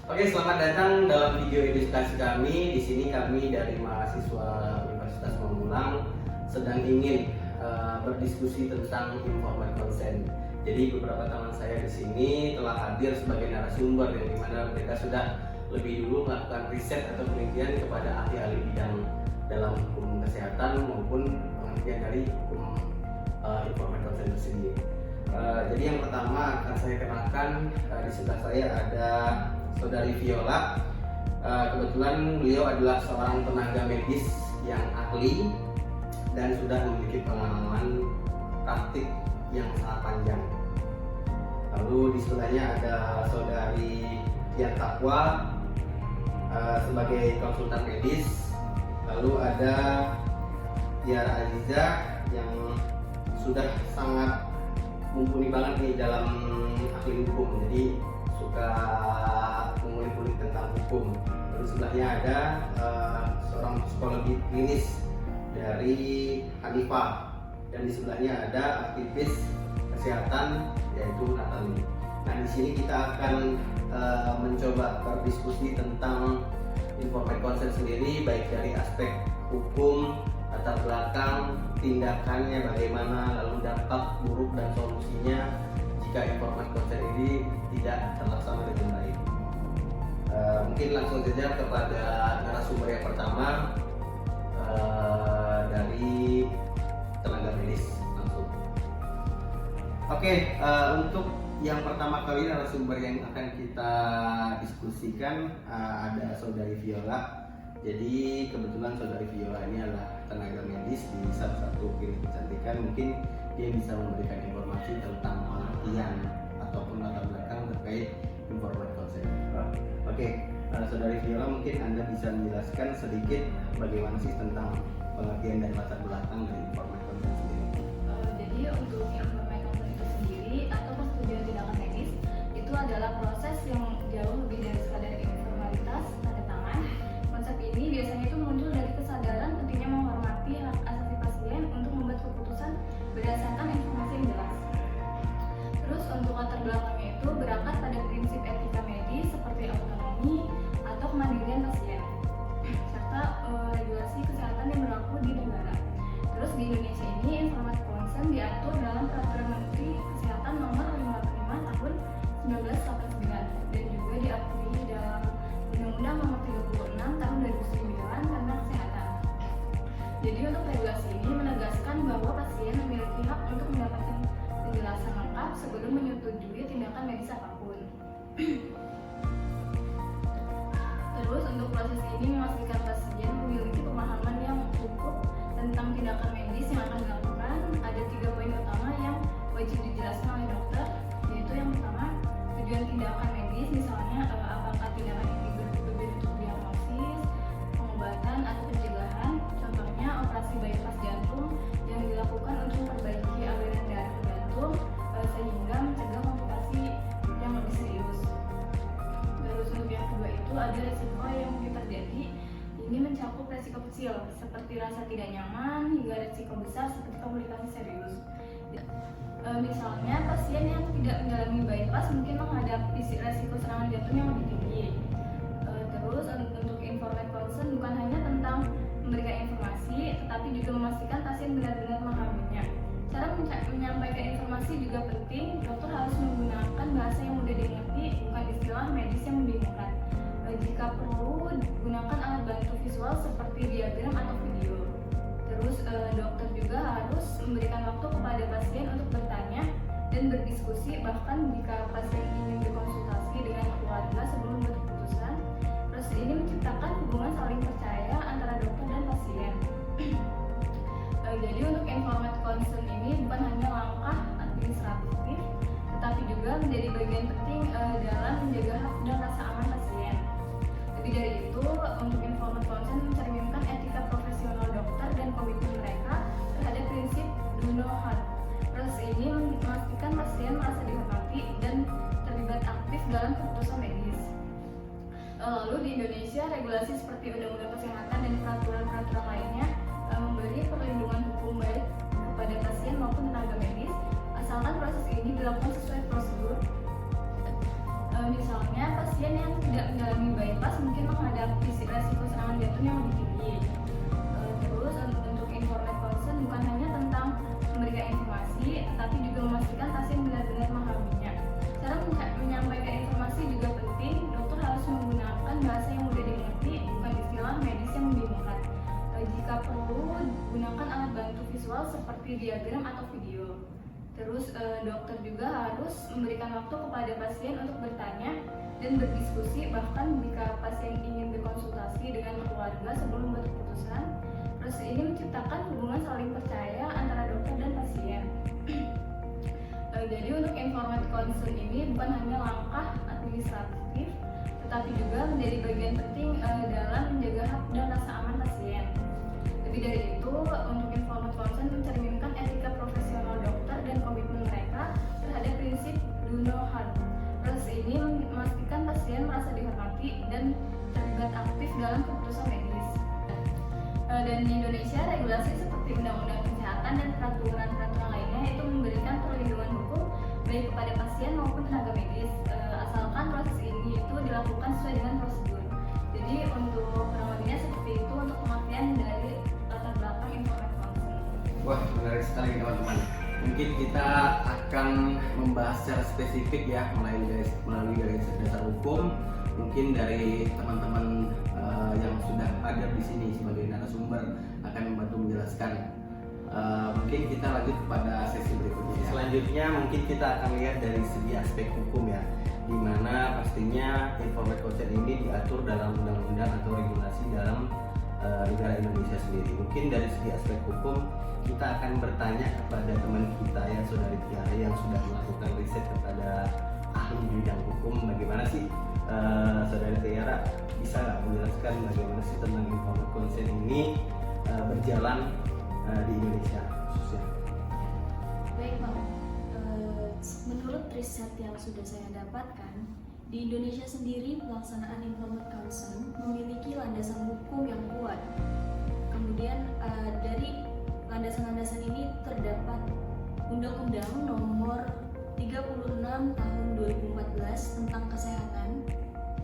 Oke, selamat datang dalam video edukasi kami. Di sini kami dari mahasiswa Universitas Pamulang sedang ingin berdiskusi tentang informed consent. Jadi beberapa teman saya di sini telah hadir sebagai narasumber yang dimana mereka sudah lebih dulu melakukan riset atau penelitian kepada ahli-ahli bidang dalam hukum kesehatan maupun pengertian dari hukum informed consent itu sendiri. Jadi yang pertama akan saya kenalkan, di sebelah saya ada Saudari Viola. Kebetulan beliau adalah seorang tenaga medis yang ahli dan sudah memiliki pengalaman praktik yang sangat panjang. Lalu di sebelahnya ada Saudari Tian Takwa sebagai konsultan medis. Lalu ada Tiara Aziza yang sudah sangat mumpuni banget nih dalam ahli hukum, jadi suka mengulik-ulik tentang hukum. Lalu sebelahnya ada seorang psikologi klinis dari Hanifah, dan di sebelahnya ada aktivis kesehatan yaitu Natali. Nah, di sini kita akan mencoba berdiskusi tentang informed consent sendiri, baik dari aspek hukum, latar belakang, tindakannya bagaimana, lalu dampak buruk dan solusinya jika informed consent ini tidak terlaksana dengan baik. Mungkin langsung saja kepada narasumber yang pertama, dari tenaga medis langsung. Oke, untuk yang pertama kali narasumber yang akan kita diskusikan ada Saudari Viola. Jadi kebetulan Saudari Viola ini adalah tenaga medis di salah satu klinik kecantikan. Mungkin dia bisa memberikan informasi tentang pengertian ataupun latar belakang terkait informed consent. Oke, Saudari Viola, mungkin Anda bisa menjelaskan sedikit bagaimana sih tentang pengertian dan latar belakang dari informed consent sendiri. Jadi untuk informed consent itu sendiri atau persetujuan tindakan medis itu adalah proses yang jauh lebih dari sekadar informalitas tanda tangan. Konsep ini biasanya itu muncul dari kesadaran pentingnya menghormati hak asasi pasien untuk membuat keputusan berdasarkan informasi yang jelas. Terus untuk latar belakangnya itu berangkat pada prinsip etika medis seperti autonomi atau kemandirian pasien serta regulasi kesehatan yang berlaku di negara. Terus di Indonesia ini informed consent diatur dalam Peraturan Menteri Kesehatan Nomor 55 Tahun 1989 dan juga diakui dalam Undang-Undang Nomor 36 Tahun 2009 tentang kesehatan. Jadi untuk regulasi ini menegaskan bahwa pasien memiliki hak untuk mendapatkan penjelasan lengkap sebelum menyetujui tindakan medis apapun. Terus untuk proses ini memastikan pasien memiliki pemahaman yang cukup tentang tindakan medis yang akan dilakukan. Ada 3 poin utama yang wajib dijelaskan oleh dokter, yaitu yang pertama tujuan tindakan medis, misalnya apakah tindakan ini berbentuk diagnosis, pengobatan atau pencegahan. Contohnya operasi bypass jantung yang dilakukan untuk memperbaiki aliran darah ke jantung sehingga mencegah komplikasi yang lebih serius. Terus untuk yang kedua itu ada resiko yang mungkin terjadi. Ini mencakup resiko kecil seperti rasa tidak nyaman hingga resiko besar seperti komplikasi serius. Misalnya pasien yang tidak mengalami bypass mungkin menghadapi resiko serangan jantung yang lebih tinggi. Terus untuk informed consent bukan hanya tentang memberikan informasi, tetapi juga memastikan pasien benar-benar memahaminya. Cara menyampaikan informasi juga penting. Dokter harus menggunakan bahasa yang mudah dimengerti, bukan istilah medis yang membingungkan. Jika perlu, gunakan alat bantu visual seperti diagram atau video. Terus dokter juga harus memberikan waktu kepada pasien untuk bertanya dan berdiskusi, bahkan jika pasien ingin berkonsultasi dengan keluarga sebelum berkeputusan. Terus ini menciptakan hubungan saling percaya antara dokter dan pasien. Jadi untuk informed consent ini bukan hanya langkah administratif, tetapi juga menjadi bagian penting dalam menjaga hak dan rasa aman pasien. Lebih dari itu, untuk informed consent mencerminkan etika profesional dokter dan komitmen mereka terhadap prinsip do no harm. Proses ini memastikan pasien merasa dihormati dan terlibat aktif dalam keputusan medis. Lalu di Indonesia, regulasi seperti Undang-Undang Kesehatan dan peraturan-peraturan lainnya memberi perlindungan hukum baik kepada pasien maupun tenaga medis, asalkan proses ini dilakukan sesuai prosedur. Misalnya pasien yang tidak resiko serangan jantung yang lebih tinggi. Terus untuk informed consent bukan hanya tentang memberikan informasi, tetapi juga memastikan pasien benar-benar memahaminya. Cara menyampaikan informasi juga penting. Dokter harus menggunakan bahasa yang mudah dimengerti, bukan istilah medis yang membingungkan. Jika perlu, gunakan alat bantu visual seperti diagram atau video. Terus dokter juga harus memberikan waktu kepada pasien untuk bertanya dan berdiskusi, bahkan jika pasien ingin berkonsultasi dengan keluarga sebelum membuat keputusan. Proses ini menciptakan hubungan saling percaya antara dokter dan pasien. Jadi untuk informed consent ini bukan hanya langkah administratif, tetapi juga menjadi bagian penting dalam menjaga hak dan rasa aman pasien. Lebih dari itu, untuk informed consent mencerminkan etika profesional dokter dan komitmen mereka terhadap prinsip do no harm. Proses ini memastikan pasien merasa dihormati dan terlibat aktif dalam keputusan medis. Dan di Indonesia, regulasi seperti Undang-Undang Kesehatan dan peraturan-peraturan lainnya itu memberikan perlindungan hukum baik kepada pasien maupun tenaga medis, asalkan proses ini itu dilakukan sesuai dengan prosedur. Jadi untuk kurang lebihnya seperti itu untuk pengertian dari latar belakang informed consent. Wah, menarik sekali teman-teman. Mungkin kita akan membahas secara spesifik ya melalui garis dasar hukum. Mungkin dari teman-teman yang sudah ada di sini sebagai narasumber akan membantu menjelaskan. Mungkin kita lanjut kepada sesi berikutnya. Selanjutnya mungkin kita akan lihat dari segi aspek hukum ya, di mana pastinya informed consent ini diatur dalam undang-undang atau regulasi dalam negara Indonesia sendiri. Mungkin dari segi aspek hukum kita akan bertanya kepada teman kita ya, saudari Tiara yang sudah melakukan riset kepada ahli bidang hukum. Bagaimana sih saudari Tiara bisa nggak menjelaskan bagaimana sih tentang informed consent ini berjalan di Indonesia khususnya? Baik Bang, menurut riset yang sudah saya dapatkan, di Indonesia sendiri pelaksanaan informed consent memiliki landasan hukum yang kuat. Kemudian dari landasan-landasan ini terdapat Undang-Undang Nomor 36 Tahun 2014 tentang Kesehatan.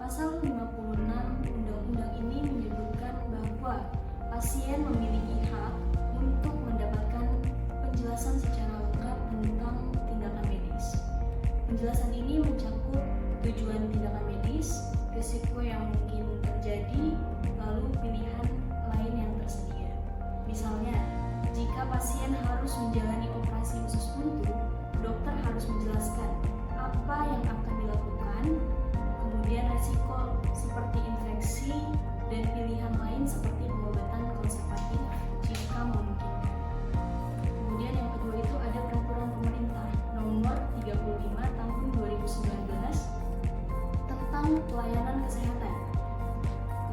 Pasal 56 Undang-Undang ini menyebutkan bahwa pasien memiliki hak untuk mendapatkan penjelasan secara lengkap tentang tindakan medis. Penjelasan ini mencakup tujuan tindakan medis, risiko yang mungkin terjadi, lalu pilihan lain yang tersedia. Misalnya, jika pasien harus menjalani operasi usus buntu, dokter harus menjelaskan apa yang akan dilakukan, kemudian risiko seperti infeksi, dan pilihan lain seperti pengobatan konservatif jika memungkinkan. Kemudian yang kedua itu ada peraturan pemerintah nomor 35 tahun 2019 tentang pelayanan kesehatan.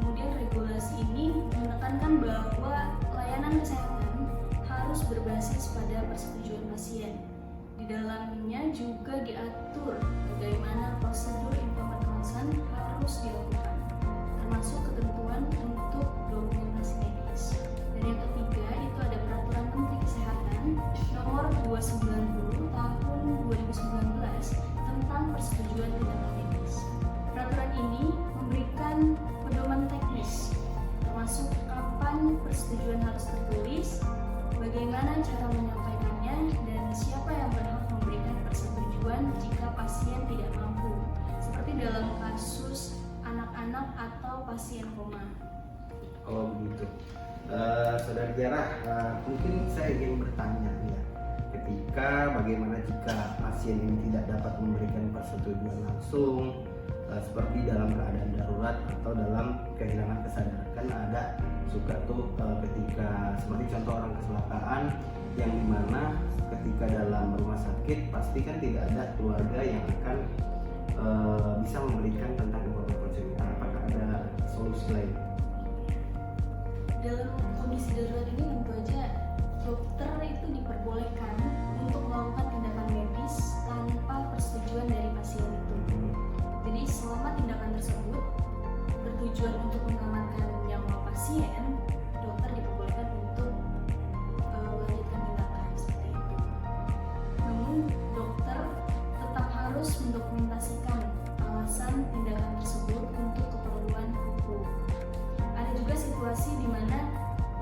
Kemudian regulasi ini menekankan bahwa layanan kesehatan harus berbasis pada persetujuan pasien. Di dalamnya juga diatur bagaimana prosedur informed consent harus dilakukan, termasuk ketentuan untuk dokumentasi medis. Dan yang ketiga itu ada peraturan Menteri Kesehatan nomor 290 tahun 2019 tentang persetujuan tindakan medis. Peraturan ini memberikan pedoman teknis, termasuk kapan persetujuan harus tertulis, bagaimana cara menyampaikannya, dan siapa yang berhak memberikan persetujuan jika pasien tidak mampu, seperti dalam kasus anak-anak atau pasien koma. Oh begitu. Saudara Tiara, mungkin saya ingin bertanya nih ya, ketika bagaimana jika pasien ini tidak dapat memberikan persetujuan langsung, seperti dalam keadaan darurat atau dalam kehilangan kesadaran. Kan ada suka tuh ketika seperti contoh orang kecelakaan yang dimana ketika dalam rumah sakit pasti kan tidak ada keluarga yang akan bisa memberikan tentang informed consent. Apakah ada solusi lain? Dalam kondisi darurat ini tentu aja dokter itu diperbolehkan untuk melakukan tindakan medis tanpa persetujuan dari pasien itu. Jadi selama tindakan tersebut bertujuan untuk menyelamatkan nyawa pasien, dokter diperbolehkan untuk melanjutkan tindakan seperti itu. Namun dokter tetap harus mendokumentasikan alasan tindakan tersebut untuk keperluan hukum. situasi di mana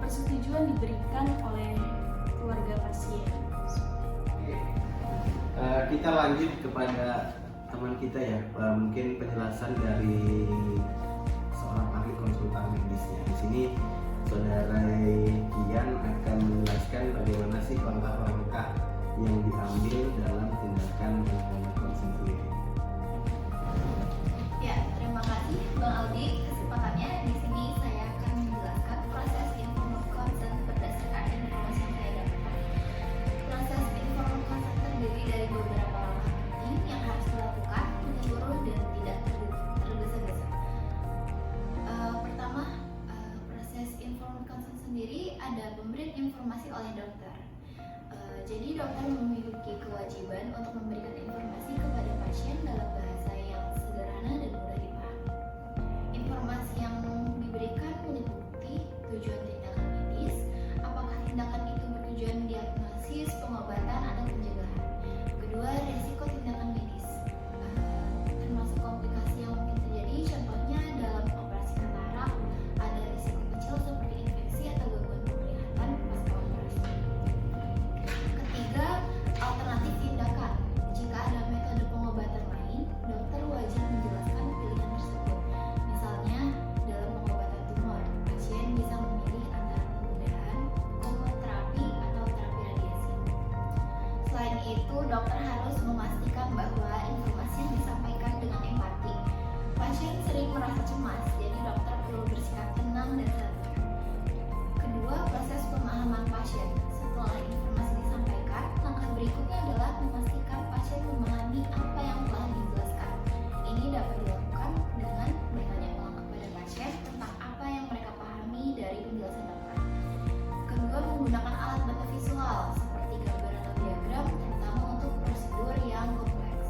persetujuan diberikan oleh keluarga pasien. Oke. Kita lanjut kepada teman kita ya, mungkin penjelasan dari seorang ahli konsultan medis ya. Di sini Saudara Kian akan menjelaskan bagaimana sih langkah-langkah yang diambil dalam tindakan informed consent sendiri. Ya, terima kasih Bang Aldi kesempatannya. Di sini saya akan menjelaskan proses informed consent berdasarkan informasi yang saya dapatkan. Proses informed consent terdiri dari beberapa langkah penting yang harus dilakukan menyeluruh dan tidak tergesa-gesa. Pertama, proses informed consent sendiri ada pemberian informasi oleh dokter. Jadi dokter memiliki kewajiban untuk memberikan informasi kepada pasien dalam bahasa yang sederhana dan mudah dipahami. Informasi yang diberikan meliputi tujuan tindakan medis, apakah tindakan itu bertujuan diagnosis, pengobatan, atau pencegahan. Kedua, resiko tindakan medis, termasuk komplikasi yang mungkin terjadi. Contohnya dalam operasi katarak ada risiko kecil seperti infeksi atau gangguan penglihatan pasca operasi. Ketiga, alternatif tindakan. Jika ada metode pengobatan lain, dokter wajib menjelaskan pilihan tersebut. Misalnya, dalam pengobatan tumor, pasien bisa memilih antara penggunaan kemoterapi atau terapi radiasi. Selain itu, dokter harus memastikan bahwa informasi yang disampaikan dengan empati. Pasien sering merasa cemas, jadi dokter perlu bersikap tenang dan sabar. Kedua, proses pemahaman pasien. Setelah informasi disampaikan, langkah berikutnya adalah memastikan pasien memahami apa yang telah dijelaskan. Ini dapat dilakukan dengan bertanya ulang kepada pasien tentang apa yang mereka pahami dari penjelasan dokter. Kedua, menggunakan alat bantu visual seperti gambar atau diagram, terutama untuk prosedur yang kompleks.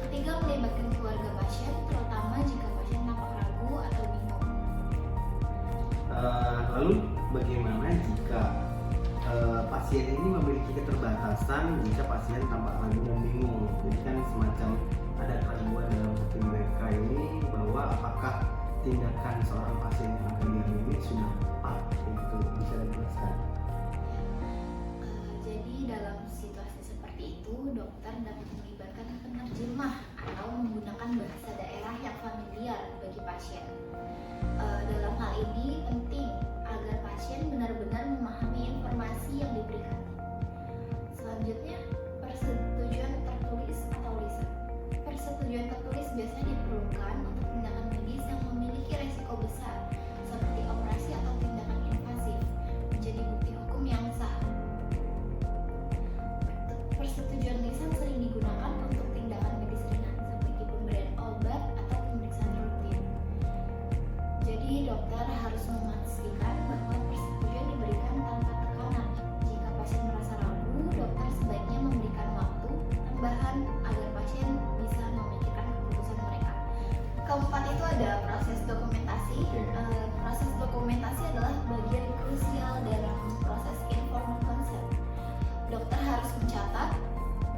Ketiga, melibatkan keluarga pasien, terutama jika pasien tampak ragu atau bingung. Lalu bagaimana jika pasien ini memiliki keterbatasan, jika pasien tampak ragu dan bingung? Jadi kan semacam ada keraguan dalam hati mereka ini bahwa apakah tindakan seorang pasien yang akan diambil sudah tepat, itu bisa dijelaskan. Jadi dalam situasi seperti itu, dokter dapat melibatkan penerjemah atau menggunakan bahasa daerah yang familiar bagi pasien. Dalam hal ini penting agar pasien benar-benar memahami informasi yang diberikan. Selanjutnya, persetujuan tertulis atau lisan. Persetujuan tertulis biasanya diperlukan untuk tindakan medis yang memiliki resiko besar, seperti operasi atau tindakan invasif, menjadi bukti hukum yang sah. Persetujuan lisan sering digunakan untuk tindakan medis ringan, seperti pemberian obat atau pemeriksaan rutin. Jadi dokter harus memastikan bahwa persetujuan diberikan tanpa tekanan. Jika pasien merasa ragu, dokter sebaiknya memberikan waktu tambahan agar pasien bisa memikirkan keputusan mereka. Keempat itu ada proses dokumentasi. Proses dokumentasi adalah bagian krusial dalam proses informed consent. Dokter harus mencatat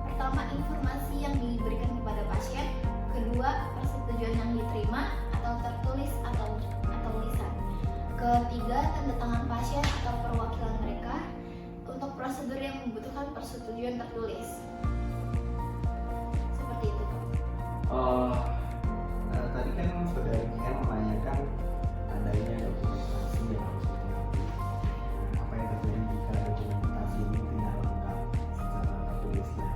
pertama informasi yang diberikan kepada pasien, kedua persetujuan yang diterima atau tertulis atau lisan, ketiga tanda tangan pasien atau perwakilan mereka untuk prosedur yang membutuhkan persetujuan tertulis. Seperti itu. Tadi kan Saudara Kian menanyakan adanya dokumentasi yang harus dilengkapi. Apa yang terjadi jika dokumentasi ini tidak lengkap secara tertulisnya?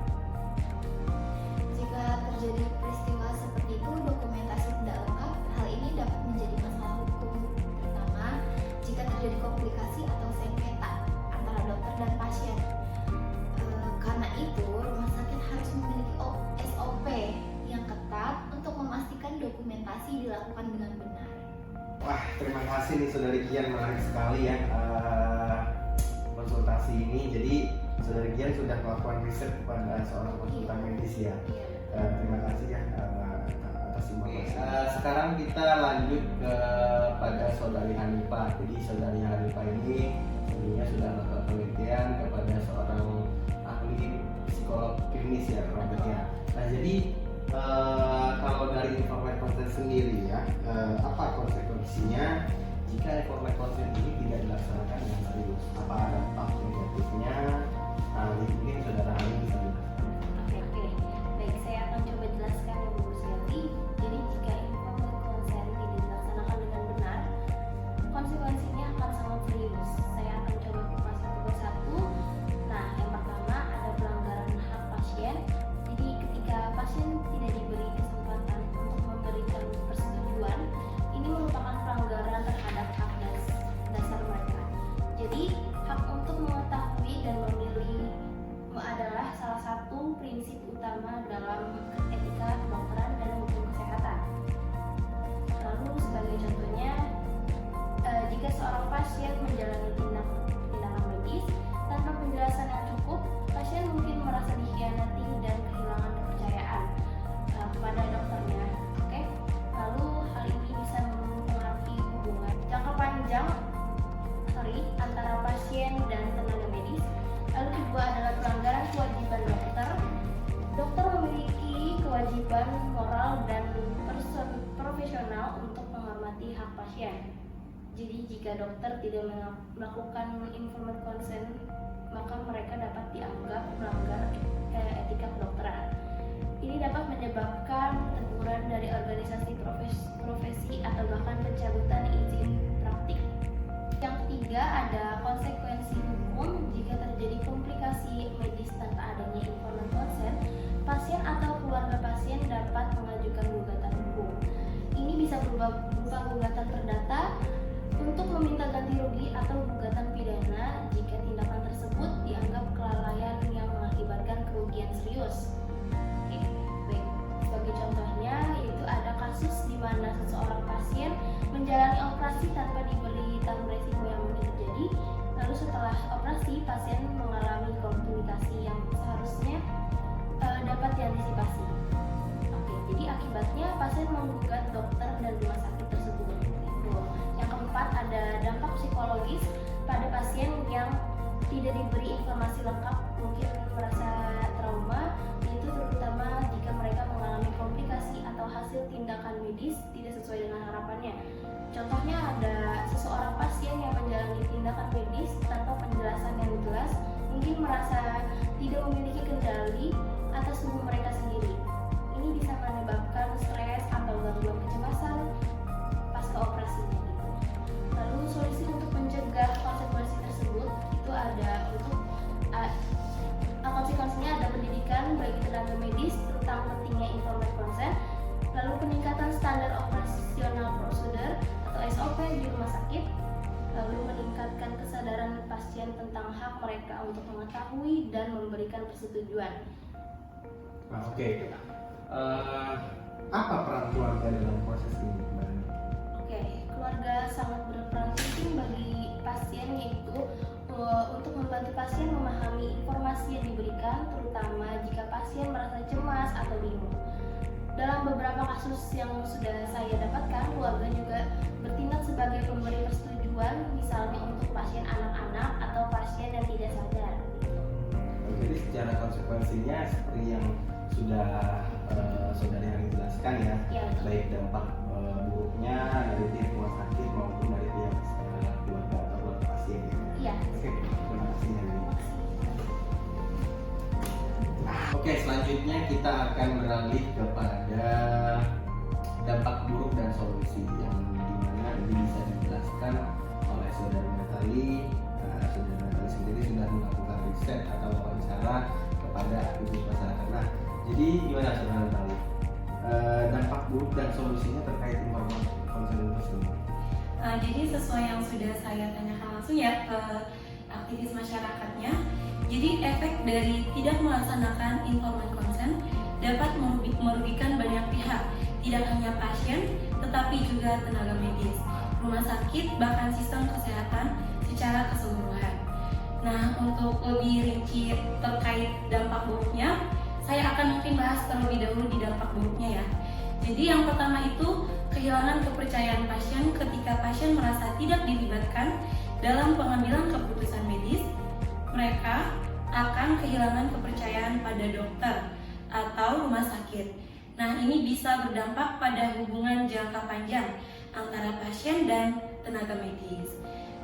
Jika terjadi peristiwa seperti itu, dokumentasi tidak lengkap, hal ini dapat menjadi masalah hukum, terutama jika terjadi komplikasi atau sengketa antara dokter dan pasien. Karena itu, rumah sakit harus memiliki SOP yang ketat untuk memastikan dokumentasi dilakukan dengan benar. Wah, terima kasih nih Saudari Kian, menarik sekali ya konsultasi ini. Jadi Saudari Kian sudah melakukan riset kepada seorang konsultan medis ya. Terima kasih ya atas informasi. Sekarang kita lanjut kepada Saudari Hanifah. Jadi Saudari Hanifah ini sebenarnya sudah melakukan penelitian kepada seorang ahli psikolog klinis ya, Robert. Nah, jadi kalau dari informed consent sendiri ya, apa konsekuensinya jika informed consent ini tidak dilaksanakan dengan serius? Apa ada dampak negatifnya? Nah, mungkin saudara Ali bisa jelaskan. Oke, baik, saya akan coba jelaskan ya Bu Selvi. Jadi jika informed consent tidak dilaksanakan dengan benar, konsekuensinya akan sangat serius. Saya akan coba kupas satu persatu. Nah, yang pertama ada pelanggaran hak pasien. Jadi ketika pasien tidak diberi kesempatan untuk memberikan persetujuan, ini merupakan pelanggaran terhadap hak dasar mereka. Jadi hak untuk mengetahui dan memilih adalah salah satu prinsip utama dalam etika kedokteran dan hukum kesehatan. Lalu sebagai contohnya, jika seorang pasien menjalani tindakan medis tanpa penjelasan yang cukup, pasien mungkin merasa dikhianati dan kehilangan kepercayaan kepada dokternya. Oke, lalu hal ini bisa mempengaruhi hubungan jangka panjang antara pasien dan tenaga medis. Lalu kedua adalah pelanggaran kewajiban dokter. Dokter memiliki kewajiban moral dan profesional untuk menghormati hak pasien. Jadi jika dokter tidak melakukan informed consent, maka mereka dapat dianggap melanggar etika kedokteran. Ini dapat menyebabkan teguran dari organisasi profesi atau bahkan pencabutan izin praktik. Yang ketiga ada konsekuensi hukum. Jika terjadi komplikasi medis tanpa adanya informed consent, pasien atau keluarga pasien dapat mengajukan gugatan hukum. Ini bisa berupa gugatan perdata untuk meminta ganti rugi atau gugatan pidana jika tindakan tersebut dianggap kelalaian yang mengakibatkan kerugian serius. Oke, baik. Sebagai contohnya yaitu ada kasus di mana seseorang pasien menjalani operasi tanpa diberitahu resiko yang mungkin terjadi. Lalu setelah operasi pasien mengalami komplikasi yang seharusnya dapat diantisipasi. Oke, jadi akibatnya pasien menggugat dokter dan rumah sakit tersebut. Yang keempat ada dampak psikologis pada pasien yang tidak diberi informasi lengkap, mungkin merasa trauma, yaitu terutama jika mereka mengalami komplikasi atau hasil tindakan medis tidak sesuai dengan harapannya. Contohnya ada seseorang pasien yang menjalani tindakan medis tanpa penjelasan yang jelas, mungkin merasa tidak memiliki kendali atas tubuh mereka sendiri. Ini bisa menyebabkan stres atau gangguan kecemasan pasca operasinya gitu. Lalu solusi untuk mencegah konsekuensi tersebut itu ada untuk konsekuensinya ada pendidikan bagi tenaga medis tentang pentingnya informed consent, lalu peningkatan standar operasional prosedur atau SOP di rumah sakit, lalu meningkatkan kesadaran pasien tentang hak mereka untuk mengetahui dan memberikan persetujuan. Nah, oke. Apa peran keluarga dalam proses ini? Oke, keluarga sangat berperan penting bagi pasien, yaitu untuk membantu pasien memahami informasi yang diberikan, terutama jika pasien merasa cemas atau bingung. Dalam beberapa kasus yang sudah saya dapatkan, keluarga juga bertindak sebagai pemberi persetujuan, misalnya untuk pasien anak-anak atau pasien yang tidak sadar. Jadi secara konsekuensinya seperti yang sudah saudari Hani jelaskan ya, baik dampak buruknya dari pihak rumah sakit maupun dari pihak keluarga atau keluarga pasien. Iya. Oke, terima kasih Hani. Oke, selanjutnya kita akan beralih kepada dampak buruk dan solusi yang dimana ini bisa dijelaskan oleh saudari Natali. Saudari Natali sendiri sudah melakukan riset atau wawancara kepada aktivis masyarakat. Nah, jadi gimana saudari Natali? Dampak buruk dan solusinya terkait informed consent tersebut. Jadi sesuai yang sudah saya tanyakan langsung ya ke aktivis masyarakatnya. Jadi efek dari tidak melaksanakan informed consent dapat merugikan banyak pihak, tidak hanya pasien, tetapi juga tenaga medis, rumah sakit, bahkan sistem kesehatan secara keseluruhan. Nah, untuk lebih rinci terkait dampak buruknya, saya akan mungkin bahas terlebih dahulu di dampak buruknya ya. Jadi yang pertama itu kehilangan kepercayaan pasien ketika pasien merasa tidak dilibatkan dalam pengambilan keputusan medis. Mereka akan kehilangan kepercayaan pada dokter atau rumah sakit. Nah, ini bisa berdampak pada hubungan jangka panjang antara pasien dan tenaga medis.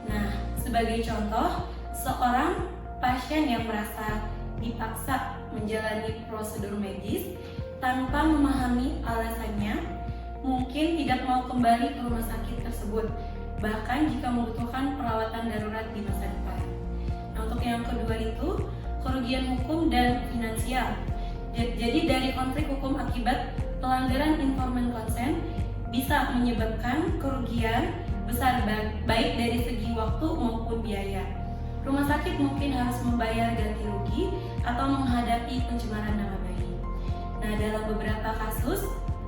Nah, sebagai contoh, seorang pasien yang merasa dipaksa menjalani prosedur medis tanpa memahami alasannya, mungkin tidak mau kembali ke rumah sakit tersebut, bahkan jika membutuhkan perawatan darurat di masa depan. Nah, untuk yang kedua itu kerugian hukum dan finansial. Jadi dari konflik hukum akibat pelanggaran informed consent bisa menyebabkan kerugian besar baik dari segi waktu maupun biaya. Rumah sakit mungkin harus membayar ganti rugi atau menghadapi pencemaran nama baik. Nah, dalam beberapa kasus,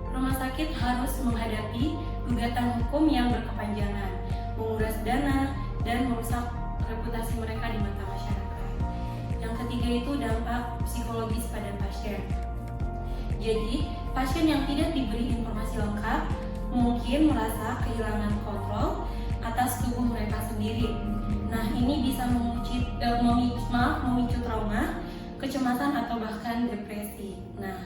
rumah sakit harus menghadapi gugatan hukum yang berkepanjangan, menguras dana, dan merusak reputasi mereka di mata masyarakat. Yang ketiga itu dampak psikologis pada pasien. Jadi, pasien yang tidak diberi informasi lengkap mungkin merasa kehilangan kontrol atas tubuh mereka sendiri. Nah, ini bisa memicu trauma, kecemasan atau bahkan depresi. Nah,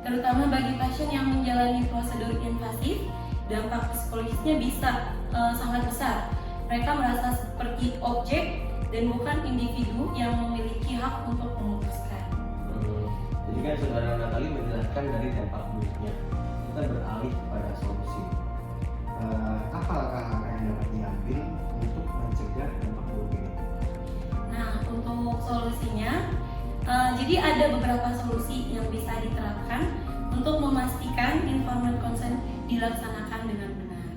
terutama bagi pasien yang menjalani prosedur invasif, dampak psikologisnya bisa sangat besar. Mereka merasa seperti objek dan bukan individu yang memiliki hak untuk memutuskan. Jadi kan saudara Natali menjelaskan dari dampak buruknya, kita beralih kepada solusi. Apa langkah-langkah yang dapat diambil untuk mencegah dampak buruk ini? Nah, untuk solusinya, jadi ada beberapa solusi yang bisa diterapkan untuk memastikan informed consent dilaksanakan dengan benar.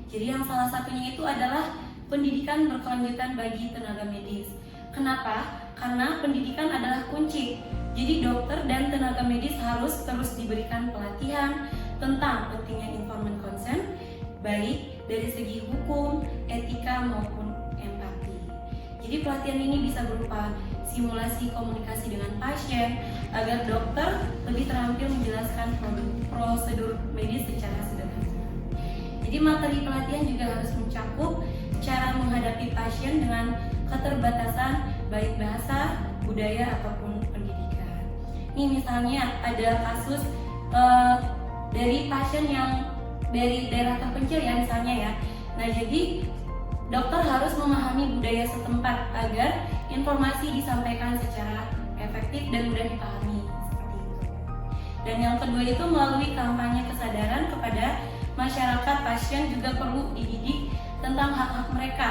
Jadi yang salah satunya itu adalah pendidikan berkelanjutan bagi tenaga medis. Kenapa? Karena pendidikan adalah kunci. Jadi dokter dan tenaga medis harus terus diberikan pelatihan tentang pentingnya informed consent, baik dari segi hukum, etika maupun empati. Jadi pelatihan ini bisa berupa simulasi komunikasi dengan pasien agar dokter lebih terampil menjelaskan prosedur medis secara sederhana. Jadi materi pelatihan juga harus mencakup cara menghadapi pasien dengan keterbatasan baik bahasa, budaya ataupun pendidikan. Ini misalnya ada kasus dari pasien yang dari daerah terpencil ya misalnya ya. Nah, jadi dokter harus memahami budaya setempat agar informasi disampaikan secara efektif dan mudah dipahami seperti itu. Dan yang kedua itu melalui kampanye kesadaran kepada masyarakat, pasien juga perlu dididik tentang hak-hak mereka.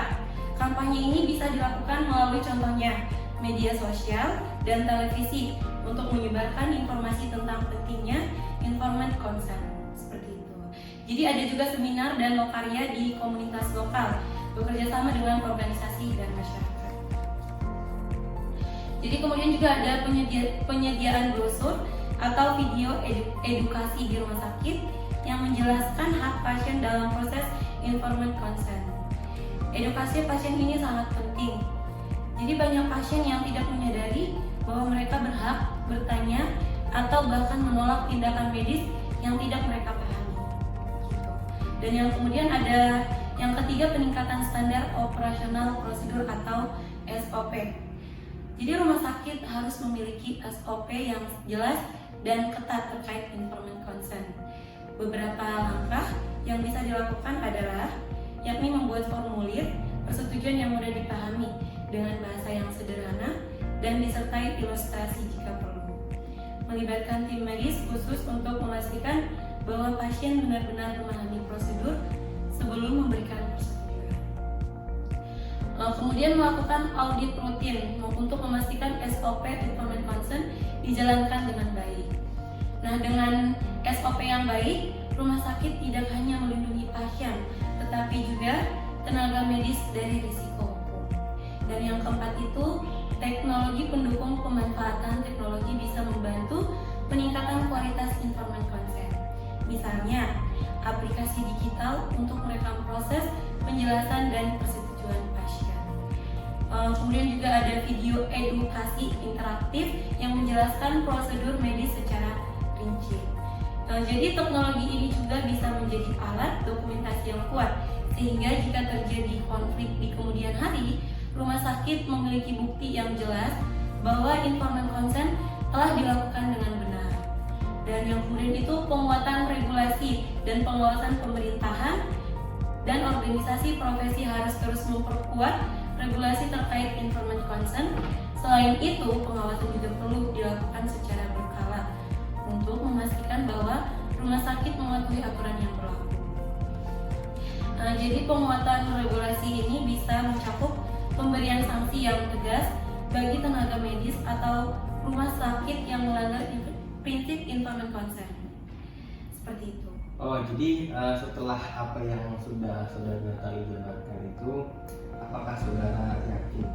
Kampanye ini bisa dilakukan melalui contohnya media sosial dan televisi untuk menyebarkan informasi tentang pentingnya informed consent seperti itu. Jadi ada juga seminar dan lokarya di komunitas lokal bekerja sama dengan organisasi dan masyarakat. Jadi kemudian juga ada penyediaan brosur atau video edukasi di rumah sakit yang menjelaskan hak pasien dalam proses informed consent. Edukasi pasien ini sangat penting. Jadi banyak pasien yang tidak menyadari bahwa mereka berhak bertanya atau bahkan menolak tindakan medis yang tidak mereka pahami. Gitu. Dan yang kemudian ada yang ketiga, peningkatan standar operasional prosedur atau SOP. Jadi rumah sakit harus memiliki SOP yang jelas dan ketat terkait informed consent. Beberapa langkah yang bisa dilakukan adalah yakni membuat formulir persetujuan yang mudah dipahami dengan bahasa yang sederhana dan disertai ilustrasi jika perlu. Melibatkan tim medis khusus untuk memastikan bahwa pasien benar-benar memahami prosedur sebelum memberikan persetujuan. Kemudian melakukan audit rutin untuk memastikan SOP informed consent dijalankan dengan baik. Nah, dengan SOP yang baik, rumah sakit tidak hanya melindungi pasien, tetapi juga tenaga medis dari risiko hukum. Dan yang keempat itu, teknologi pendukung pemanfaatan teknologi bisa membantu peningkatan kualitas informed consent. Misalnya, aplikasi digital untuk merekam proses penjelasan dan persetujuan pasien. Kemudian juga ada video edukasi interaktif yang menjelaskan prosedur medis secara rinci. Jadi teknologi ini juga bisa menjadi alat dokumentasi yang kuat, sehingga jika terjadi konflik di kemudian hari, rumah sakit memiliki bukti yang jelas bahwa informed consent telah dilakukan dengan benar. Dan yang kemudian itu penguatan regulasi dan pengawasan pemerintahan dan organisasi profesi harus terus memperkuat regulasi terkait informed consent. Selain itu, pengawasan juga perlu dilakukan secara berkala untuk memastikan bahwa rumah sakit mematuhi aturan yang berlaku. Jadi penguatan regulasi ini bisa mencakup pemberian sanksi yang tegas bagi tenaga medis atau rumah sakit yang melanggar prinsip informed consent. Seperti itu. Oh, jadi setelah apa yang sudah saudara tadi jelaskan itu, apakah saudara yakin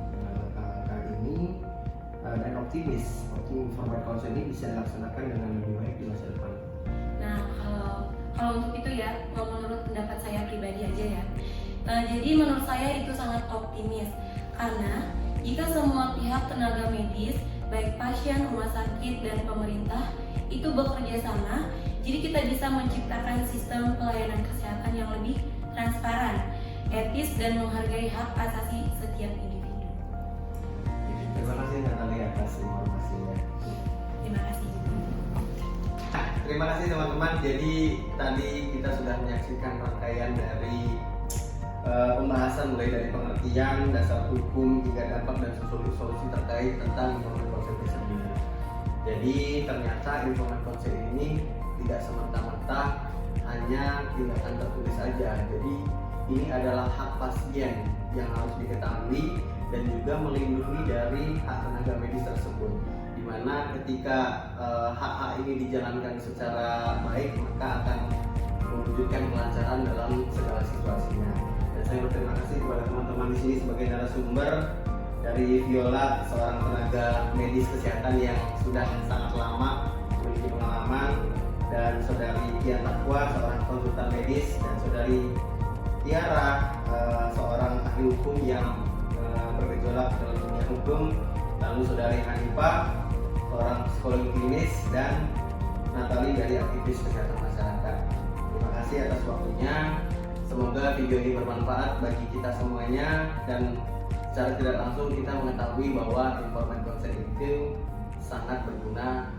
langkah ini dan optimis informed consent ini bisa dilaksanakan dengan lebih baik di masa depan? Nah, kalau untuk itu ya, menurut pendapat saya pribadi aja ya. Jadi menurut saya itu sangat optimis karena jika semua pihak tenaga medis, baik pasien, rumah sakit, dan pemerintah itu bekerja sama, jadi kita bisa menciptakan sistem pelayanan kesehatan yang lebih transparan, etis, dan menghargai hak asasi setiap individu. Terima kasih Natalia atas informasinya. Terima kasih. Terima kasih teman-teman. Jadi tadi kita sudah menyaksikan rangkaian dari pembahasan mulai dari pengertian, dasar hukum, hingga dampak dan solusi terkait tentang informed consent tersebut. Jadi ternyata informed consent ini tidak semata-mata hanya tindakan tertulis saja. Jadi ini adalah hak pasien yang harus diketahui dan juga melindungi dari hak tenaga medis tersebut. Dimana ketika hak-hak ini dijalankan secara baik, maka akan mewujudkan kelancaran dalam segala situasinya. Dan saya berterima kasih kepada teman-teman di sini sebagai narasumber, dari Viola, seorang tenaga medis kesehatan yang sudah sangat lama memiliki pengalaman, dan saudari Tian Takwa, seorang konsultan medis, dan saudari Tiara, seorang ahli hukum yang bergejolak dalam dunia hukum, lalu saudari Hanifah, seorang psikologi klinis, dan Natali dari aktivis kesehatan masyarakat. Terima kasih atas waktunya. Semoga video ini bermanfaat bagi kita semuanya, dan secara tidak langsung kita mengetahui bahwa informed consent itu sangat berguna